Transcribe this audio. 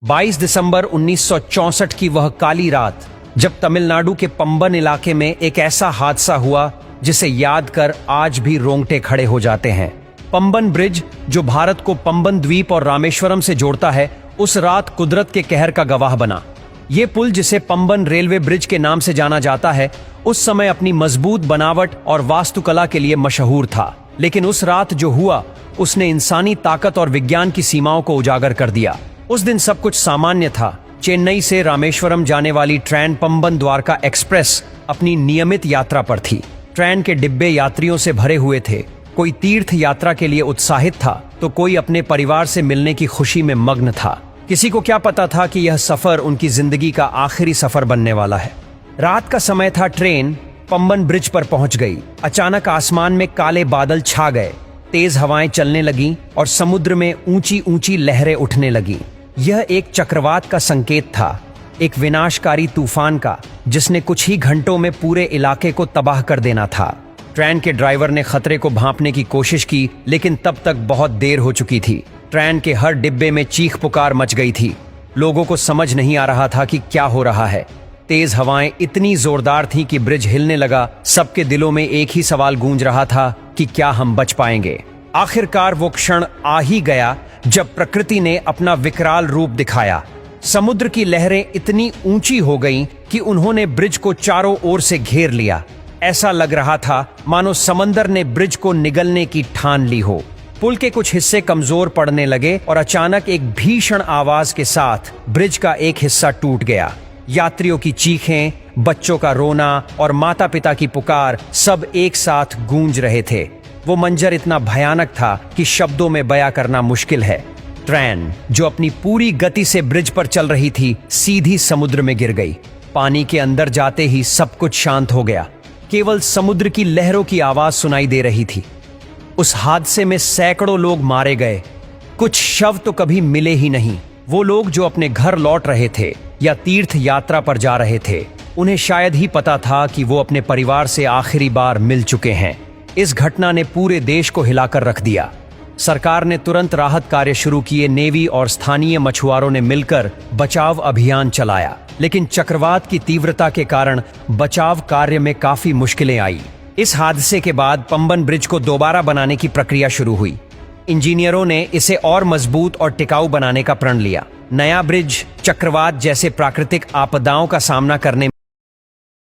22 दिसंबर 1964 की वह काली रात जब तमिलनाडु के पंबन इलाके में एक ऐसा हादसा हुआ जिसे याद कर आज भी रोंगटे खड़े हो जाते हैं। पंबन ब्रिज, जो भारत को पंबन द्वीप और रामेश्वरम से जोड़ता है, उस रात कुदरत के कहर का गवाह बना। ये पुल, जिसे पंबन रेलवे ब्रिज के नाम से जाना जाता है, उस समय अपनी मजबूत बनावट और वास्तुकला के लिए मशहूर था। लेकिन उस रात जो हुआ, उसने इंसानी ताकत और विज्ञान की सीमाओं को उजागर कर दिया। उस दिन सब कुछ सामान्य था। चेन्नई से रामेश्वरम जाने वाली ट्रेन पंबन द्वारका एक्सप्रेस अपनी नियमित यात्रा पर थी। ट्रेन के डिब्बे यात्रियों से भरे हुए थे। कोई तीर्थ यात्रा के लिए उत्साहित था तो कोई अपने परिवार से मिलने की खुशी में मग्न था। किसी को क्या पता था कि यह सफर उनकी जिंदगी का आखिरी सफर बनने वाला है। रात का समय था। ट्रेन पंबन ब्रिज पर पहुंच गई। अचानक आसमान में काले बादल छा गए, तेज हवाएं चलने लगीं और समुद्र में ऊंची ऊंची लहरें उठने लगीं। यह एक चक्रवात का संकेत था, एक विनाशकारी तूफान का, जिसने कुछ ही घंटों में पूरे इलाके को तबाह कर देना था। ट्रेन के ड्राइवर ने खतरे को भांपने की कोशिश की, लेकिन तब तक बहुत देर हो चुकी थी। ट्रेन के हर डिब्बे में चीख पुकार मच गई थी। लोगों को समझ नहीं आ रहा था कि क्या हो रहा है। तेज हवाएं इतनी जोरदार थीं कि ब्रिज हिलने लगा। सबके दिलों में एक ही सवाल गूंज रहा था कि क्या हम बच पाएंगे। आखिरकार वो क्षण आ ही गया जब प्रकृति ने अपना विकराल रूप दिखाया। समुद्र की लहरें इतनी ऊंची हो गईं कि उन्होंने ब्रिज को चारों ओर से घेर लिया। ऐसा लग रहा था मानो समंदर ने ब्रिज को निगलने की ठान ली हो। पुल के कुछ हिस्से कमजोर पड़ने लगे और अचानक एक भीषण आवाज के साथ ब्रिज का एक हिस्सा टूट गया। यात्रियों की चीखें, बच्चों का रोना और माता पिता की पुकार सब एक साथ गूंज रहे थे। वो मंजर इतना भयानक था कि शब्दों में बयां करना मुश्किल है। ट्रेन, जो अपनी पूरी गति से ब्रिज पर चल रही थी, सीधी समुद्र में गिर गई। पानी के अंदर जाते ही सब कुछ शांत हो गया। केवल समुद्र की लहरों की आवाज सुनाई दे रही थी। उस हादसे में सैकड़ों लोग मारे गए। कुछ शव तो कभी मिले ही नहीं। वो लोग जो अपने घर लौट रहे थे या तीर्थ यात्रा पर जा रहे थे, उन्हें शायद ही पता था कि वो अपने परिवार से आखिरी बार मिल चुके हैं। इस घटना ने पूरे देश को हिलाकर रख दिया। सरकार ने तुरंत राहत कार्य शुरू किए। नेवी और स्थानीय मछुआरों ने मिलकर बचाव अभियान चलाया, लेकिन चक्रवात की तीव्रता के कारण बचाव कार्य में काफी मुश्किलें आई। इस हादसे के बाद पंबन ब्रिज को दोबारा बनाने की प्रक्रिया शुरू हुई। इंजीनियरों ने इसे और मजबूत और टिकाऊ बनाने का प्रण लिया। नया ब्रिज चक्रवात जैसे प्राकृतिक आपदाओं का सामना करने